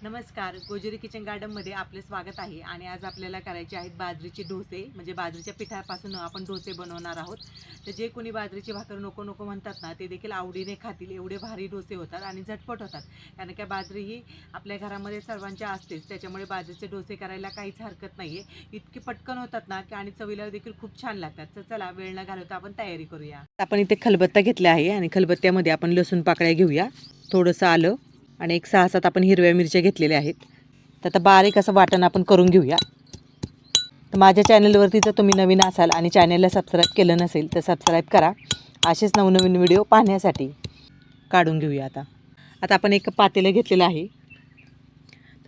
नमस्कार, गोजुरी किचन गार्डनमध्ये आपले स्वागत आहे. आणि आज आपल्याला करायचे आहेत बाजरीचे डोसे. म्हणजे बाजरीच्या पिठापासून आपण डोसे बनवणार आहोत. तर जे कोणी बाजरीची भाकर नको नको म्हणतात ना, ते देखील आवडीने खातील. एवढे भारी डोसे होतात आणि झटपट होतात. कारण की बाजरी ही आपल्या घरामध्ये सर्वांच्या असतेच, त्याच्यामुळे बाजरीचे डोसे करायला काहीच हरकत नाही आहे. इतके पटकन होतात ना की आणि चवीला देखील खूप छान लागतात. तर चला, वेळ न घालवता आपण तयारी करूया. आपण इथे खलबत्ता घेतला आहे आणि खलबत्त्यामध्ये आपण लसूण पाकळ्या घेऊया, थोडंसं आलं आणि एक 6-7 आपण हिरव्या मिरच्या घेतलेल्या आहेत. तर आता बारीक असं वाटण आपण करून घेऊया. तर माझ्या चॅनलवरती जर तुम्ही नवीन असाल आणि चॅनलला सबस्क्राईब केलं नसेल तर सबस्क्राईब करा, असेच नवनवीन व्हिडिओ पाहण्यासाठी. काढून घेऊया आता. आता आपण एक पातेलं घेतलेलं आहे.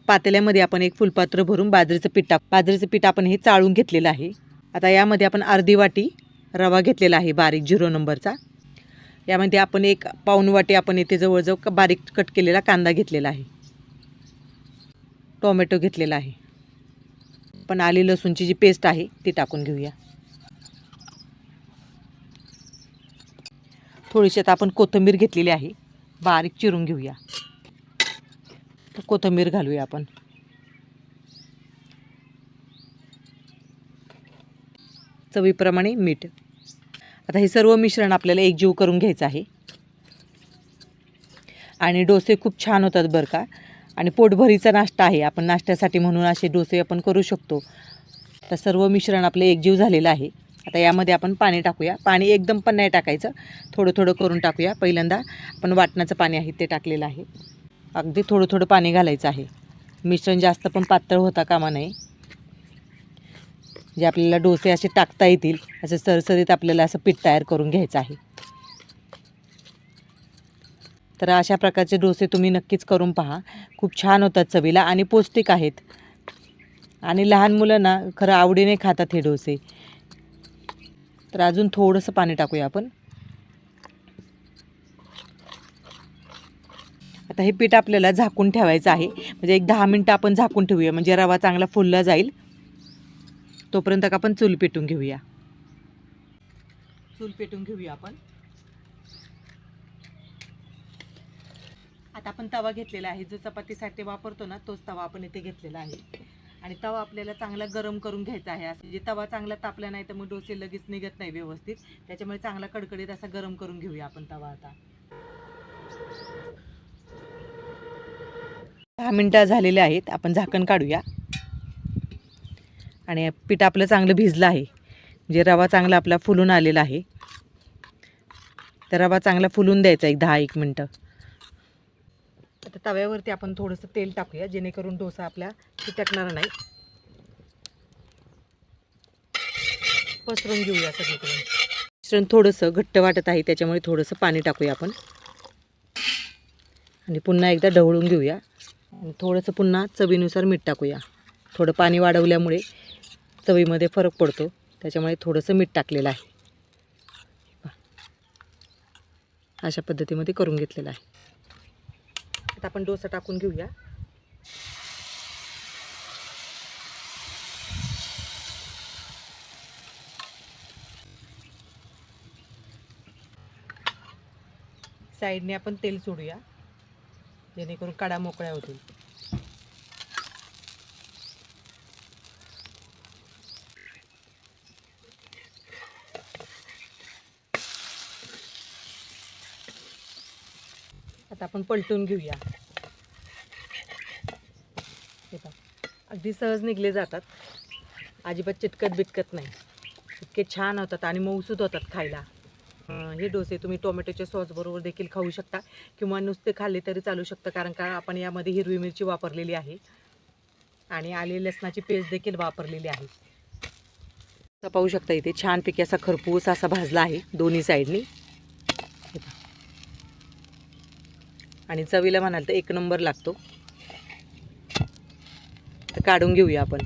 पातेल्यामध्ये आपण एक फुलपात्र भरून बाजरीचं पीठ आपण हे चाळून घेतलेलं आहे. आता यामध्ये आपण अर्धी वाटी रवा घेतलेला आहे, बारीक 0 नंबरचा. यामध्ये आपण एक पाऊण वाटी आपण इथे जवळजवळ बारीक कट केलेला कांदा घेतलेला आहे. टोमॅटो घेतलेला आहे. पण आली लसूणची जी पेस्ट आहे ती टाकून घेऊया. थोडीशी आता आपण कोथिंबीर घेतलेली आहे, बारीक चिरून घेऊया. तर कोथिंबीर घालूया आपण. चवीप्रमाणे मीठ. आता हे सर्व मिश्रण आपल्याला एकजीव करून घ्यायचं आहे. आणि डोसे खूप छान होतात बरं का. आणि पोटभरीचा नाश्ता आहे, आपण नाश्त्यासाठी म्हणून असे डोसे आपण करू शकतो. तर सर्व मिश्रण आपले एकजीव झालेलं आहे. आता यामध्ये आपण पाणी टाकूया. पाणी एकदम पण नाही टाकायचं, थोडं थोडं करून टाकूया. पहिल्यांदा आपण वाटणाचं पाणी आहे ते टाकलेलं आहे. अगदी थोडं थोडं पाणी घालायचं आहे. मिश्रण जास्त पण पातळ होता कामा नये. जे आपल्याला डोसे असे टाकता येतील असं सरसरीत आपल्याला असं पीठ तयार करून घ्यायचं आहे. तर अशा प्रकारचे डोसे तुम्ही नक्कीच करून पहा. खूप छान होतात चवीला आणि पौष्टिक आहेत. आणि लहान मुलांना खरं आवडीने खातात हे डोसे. तर अजून थोडंसं पाणी टाकूया आपण. आता हे पीठ आपल्याला झाकून ठेवायचं आहे. म्हणजे एक 10 मिनटं आपण झाकून ठेवूया, म्हणजे रवा चांगला फुलला जाईल. तोपर्यंत आपण चूल पेटून घेऊया. चूल पेटून घेऊया आपण. आता आपण तवा घेतलेला आहे, जो चपातीसाठी वापरतो ना तोच तवा आपण इथे घेतलेला आहे. आणि तवा आपल्याला चांगला गरम करून घ्यायचा आहे. असं जे तवा चांगला तापला नाही तर मग डोसे लगेच निघत नाही व्यवस्थित. त्याच्यामुळे चांगला कडकडीत असा गरम करून घेऊया आपण तवा. आता 10 मिनटं झालेले आहेत. आपण झाकण काढूया. आणि पीठ आपलं चांगलं भिजलं आहे, म्हणजे रवा चांगला आपला फुलून आलेला आहे. तर रवा चांगला फुलून द्यायचा एक 10-1 मिनटं. आता तव्यावरती आपण थोडंसं तेल टाकूया, जेणेकरून डोसा आपला चिटकणार नाही. पसरून घेऊया सगळीकडून. मिश्रण थोडंसं घट्ट वाटत आहे, त्याच्यामुळे थोडंसं पाणी टाकूया आपण. आणि पुन्हा एकदा ढवळून घेऊया. आणि थोडंसं पुन्हा चवीनुसार मीठ टाकूया. थोडं पाणी वाढवल्यामुळे चवीमध्ये फरक पडतो, त्याच्यामुळे थोडंसं मीठ टाकलेलं आहे. अशा पद्धतीमध्ये करून घेतलेलं आहे. आता आपण डोसा टाकून घेऊया. साईडने आपण तेल सोडूया, जेणेकरून कडा मोकळ्या होतील. आता आपण पलटून घेऊया. हे पहा, अगदी सहज निघले जातात, अजिबात चिटकत बिटकत नाही. इतके छान होतात आणि मऊसूत होतात खायला. हे डोसे तुम्ही टोमॅटोच्या सॉसबरोबर देखील खाऊ शकता किंवा नुसते खाल्ले तरी चालू शकतं, कारण का आपण यामध्ये हिरवी मिरची वापरलेली आहे आणि आले लसणाची पेस्ट देखील वापरलेली आहे. तर पाहू शकता इथे छानपैकी असा खरपूस असा भाजला आहे दोन्ही साईडनी. आणि चवीला म्हणाल तर 1 नंबर लागतो. तर काढून घेऊया आपण.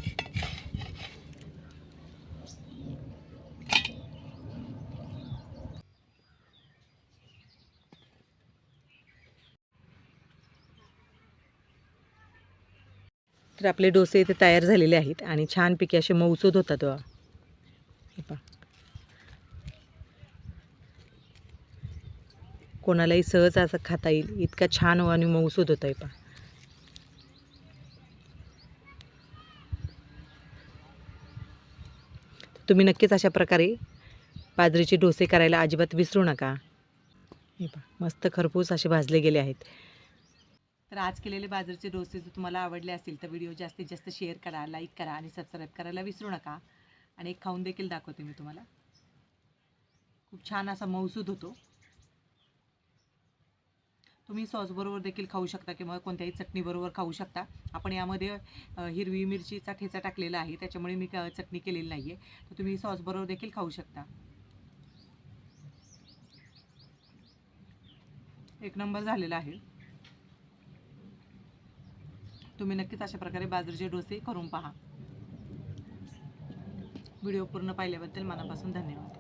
तर आपले डोसे इथे तयार झालेले आहेत आणि छानपैकी असे मऊसूद होतात. हे पहा, कोणालाही सहज असं खाता येईल इतका छान आणि मऊसूद होत आहे. पहा, तुम्ही नक्कीच अशा प्रकारे बाजरीचे डोसे करायला अजिबात विसरू नका. हे पहा मस्त खरपूस असे भाजले गेले आहेत. तर आज केलेले बाजरीचे डोसे जर तुम्हाला आवडले असतील तर व्हिडिओ जास्तीत जास्त शेअर करा, लाईक करा आणि सबस्क्राईब करायला विसरू नका. आणि एक खाऊन देखील दाखवते मी तुम्हाला. खूप छान असा मऊसूद होतो. तुम्ही सॉसबरोबर देखील खाऊ शकता किंवा कोणत्याही चटणीबरोबर खाऊ शकता. आपण यामध्ये हिरवी मिरचीचा ठेचा टाकलेला आहे, त्याच्यामुळे मी चटणी केलेली नाही आहे. तर तुम्ही सॉसबरोबर देखील खाऊ शकता. एक नंबर झालेला आहे. तुम्ही नक्कीच अशा प्रकारे बाजरीचे डोसे करून पहा. व्हिडिओ पूर्ण पाहिल्याबद्दल मनापासून धन्यवाद.